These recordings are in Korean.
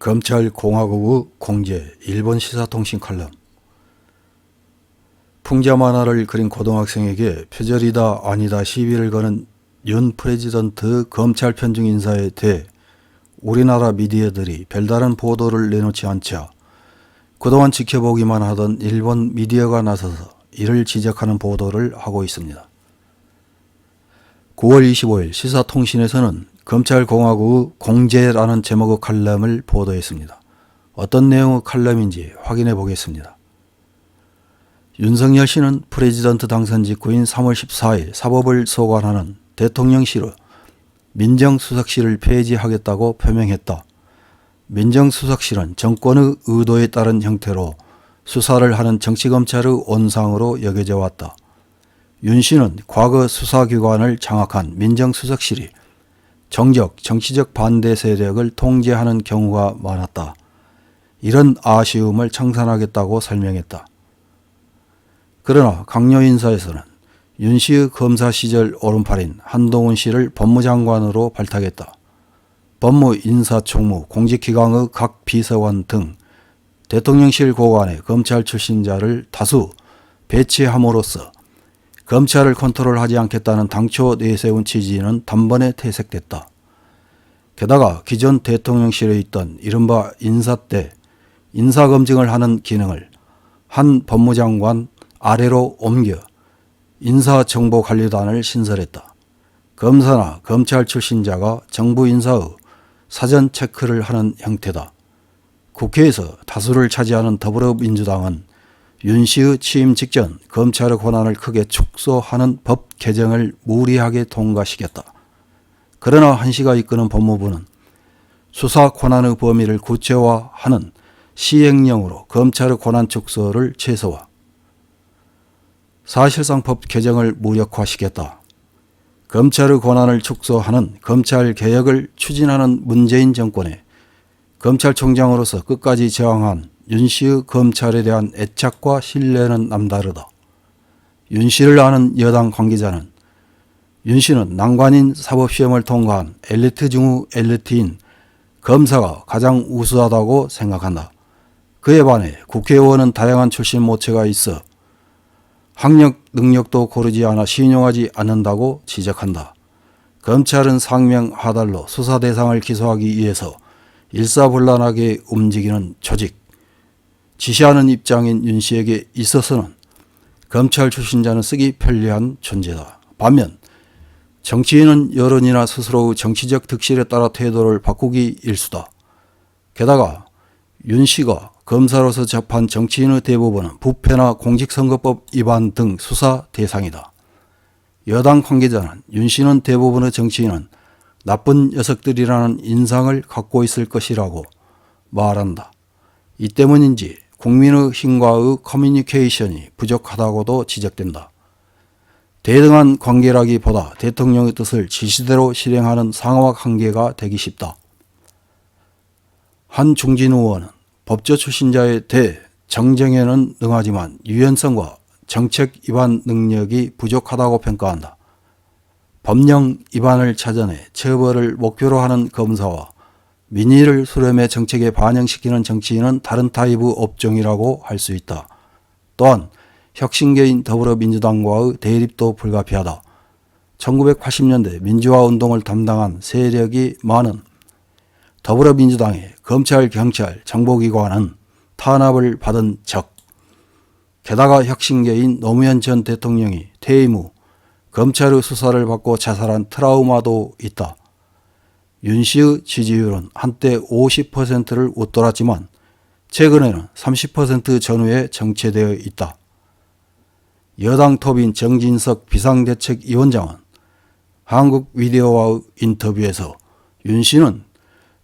검찰공화국의 공제 일본 시사통신 칼럼. 풍자 만화를 그린 고등학생에게 표절이다 아니다 시비를 거는 윤 프레지던트 검찰 편중 인사에 대해 우리나라 미디어들이 별다른 보도를 내놓지 않자 그동안 지켜보기만 하던 일본 미디어가 나서서 이를 지적하는 보도를 하고 있습니다. 9월 25일 시사통신에서는 검찰공화국의 공제라는 제목의 칼럼을 보도했습니다. 어떤 내용의 칼럼인지 확인해 보겠습니다. 윤석열 씨는 프레지던트 당선 직후인 3월 14일 사법을 소관하는 대통령실의 민정수석실을 폐지하겠다고 표명했다. 민정수석실은 정권의 의도에 따른 형태로 수사를 하는 정치검찰의 온상으로 여겨져 왔다. 윤 씨는 과거 수사기관을 장악한 민정수석실이 정적, 정치적 반대 세력을 통제하는 경우가 많았다. 이런 아쉬움을 청산하겠다고 설명했다. 그러나 강요 인사에서는 윤 씨의 검사 시절 오른팔인 한동훈 씨를 법무장관으로 발탁했다. 법무, 인사총무, 공직기강의 각 비서관 등 대통령실 고관에 검찰 출신자를 다수 배치함으로써 검찰을 컨트롤하지 않겠다는 당초 내세운 취지는 단번에 퇴색됐다. 게다가 기존 대통령실에 있던 이른바 인사 때 인사검증을 하는 기능을 한 법무장관 아래로 옮겨 인사정보관리단을 신설했다. 검사나 검찰 출신자가 정부 인사의 사전 체크를 하는 형태다. 국회에서 다수를 차지하는 더불어민주당은 윤 씨의 취임 직전 검찰의 권한을 크게 축소하는 법 개정을 무리하게 통과시켰다. 그러나 한 씨가 이끄는 법무부는 수사 권한의 범위를 구체화하는 시행령으로 검찰의 권한 축소를 최소화, 사실상 법 개정을 무력화시켰다. 검찰의 권한을 축소하는 검찰개혁을 추진하는 문재인 정권에 검찰총장으로서 끝까지 저항한 윤 씨의 검찰에 대한 애착과 신뢰는 남다르다. 윤 씨를 아는 여당 관계자는 윤 씨는 난관인 사법시험을 통과한 엘리트 중의 엘리트인 검사가 가장 우수하다고 생각한다. 그에 반해 국회의원은 다양한 출신 모체가 있어 학력, 능력도 고르지 않아 신용하지 않는다고 지적한다. 검찰은 상명하달로 수사 대상을 기소하기 위해서 일사불란하게 움직이는 조직, 지시하는 입장인 윤 씨에게 있어서는 검찰 출신자는 쓰기 편리한 존재다. 반면 정치인은 여론이나 스스로의 정치적 득실에 따라 태도를 바꾸기 일수다. 게다가 윤 씨가 검사로서 접한 정치인의 대부분은 부패나 공직선거법 위반 등 수사 대상이다. 여당 관계자는 윤 씨는 대부분의 정치인은 나쁜 녀석들이라는 인상을 갖고 있을 것이라고 말한다. 이 때문인지 국민의 힘과의 커뮤니케이션이 부족하다고도 지적된다. 대등한 관계라기보다 대통령의 뜻을 지시대로 실행하는 상황 한계가 되기 쉽다. 한 중진 의원은 법조 출신자에 대해 정쟁에는 능하지만 유연성과 정책 위반 능력이 부족하다고 평가한다. 법령 위반을 찾아내 처벌을 목표로 하는 검사와 민의를 수렴해 정책에 반영시키는 정치인은 다른 타입의 업종이라고 할 수 있다. 또한 혁신계인 더불어민주당과의 대립도 불가피하다. 1980년대 민주화운동을 담당한 세력이 많은 더불어민주당의 검찰, 경찰, 정보기관은 탄압을 받은 적, 게다가 혁신계인 노무현 전 대통령이 퇴임 후 검찰의 수사를 받고 자살한 트라우마도 있다. 윤 씨의 지지율은 한때 50%를 웃돌았지만 최근에는 30% 전후에 정체되어 있다. 여당 톱인 정진석 비상대책위원장은 한국미디어와의 인터뷰에서 윤 씨는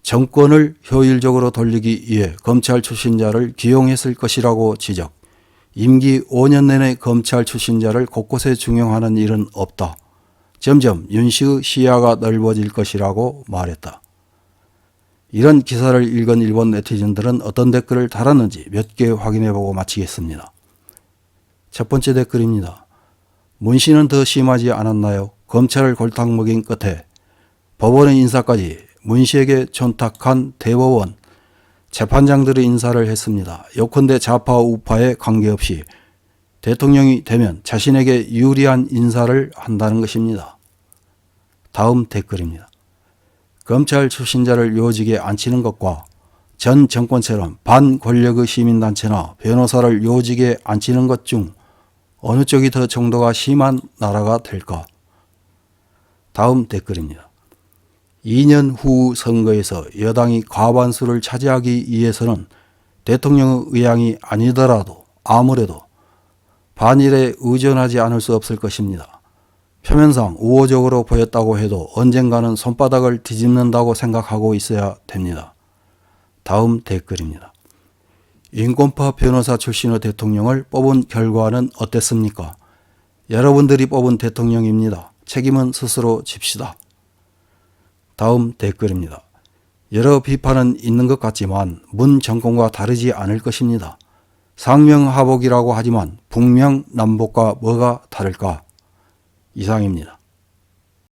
정권을 효율적으로 돌리기 위해 검찰 출신자를 기용했을 것이라고 지적, 임기 5년 내내 검찰 출신자를 곳곳에 중용하는 일은 없다. 점점 윤 씨의 시야가 넓어질 것이라고 말했다. 이런 기사를 읽은 일본 네티즌들은 어떤 댓글을 달았는지 몇 개 확인해보고 마치겠습니다. 첫 번째 댓글입니다. 문 씨는 더 심하지 않았나요? 검찰을 골탕 먹인 끝에 법원의 인사까지 문 씨에게 촌탁한 대법원, 재판장들의 인사를 했습니다. 요컨대 좌파 우파에 관계없이 대통령이 되면 자신에게 유리한 인사를 한다는 것입니다. 다음 댓글입니다. 검찰 출신자를 요직에 앉히는 것과 전 정권처럼 반권력의 시민단체나 변호사를 요직에 앉히는 것 중 어느 쪽이 더 정도가 심한 나라가 될까? 다음 댓글입니다. 2년 후 선거에서 여당이 과반수를 차지하기 위해서는 대통령의 의향이 아니더라도 아무래도 반일에 의존하지 않을 수 없을 것입니다. 표면상 우호적으로 보였다고 해도 언젠가는 손바닥을 뒤집는다고 생각하고 있어야 됩니다. 다음 댓글입니다. 인권파 변호사 출신의 대통령을 뽑은 결과는 어땠습니까? 여러분들이 뽑은 대통령입니다. 책임은 스스로 집시다. 다음 댓글입니다. 여러 비판은 있는 것 같지만 문 정권과 다르지 않을 것입니다. 상명하복이라고 하지만 북명남북과 뭐가 다를까? 이상입니다.